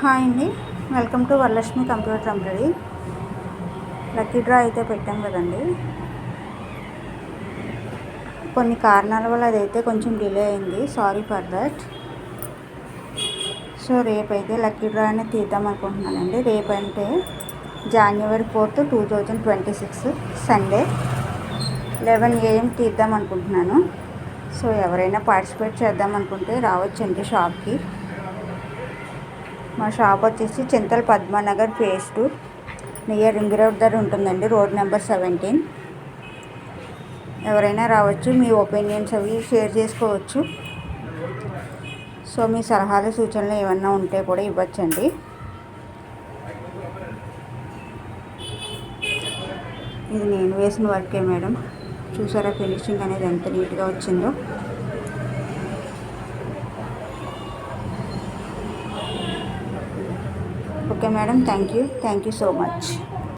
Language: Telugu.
హాయ్ అండి, welcome to Varalakshmi computer embroidery. Lucky draw అయితే పెట్టాం కదండి. కొన్ని కారణాల వల్ల అదైతే కొంచెం డిలే అయింది, సారీ ఫర్ దట్. సో రేపైతే లక్కీ డ్రా అనేది తీద్దాం అనుకుంటున్నానండి. రేపంటే January 4th, 2026 సండే 11 AM తీద్దాం అనుకుంటున్నాను. సో ఎవరైనా పార్టిసిపేట్ చేద్దాం అనుకుంటే రావచ్చండి షాప్కి. మా షాప్ వచ్చేసి Chintal Padmanagar phase 2 near ring road దగ్గర ఉంటుందండి, రోడ్ నెంబర్ 17. ఎవరైనా రావచ్చు, మీ ఒపీనియన్స్ అవి షేర్ చేసుకోవచ్చు. సో మీ సలహాలు సూచనలు ఏమన్నా ఉంటే కూడా ఇవ్వచ్చండి. ఇది నేను వేసిన వర్కే మేడం, చూసారా ఫినిషింగ్ అనేది ఎంత నీట్గా వచ్చిందో. Okay madam, thank you so much.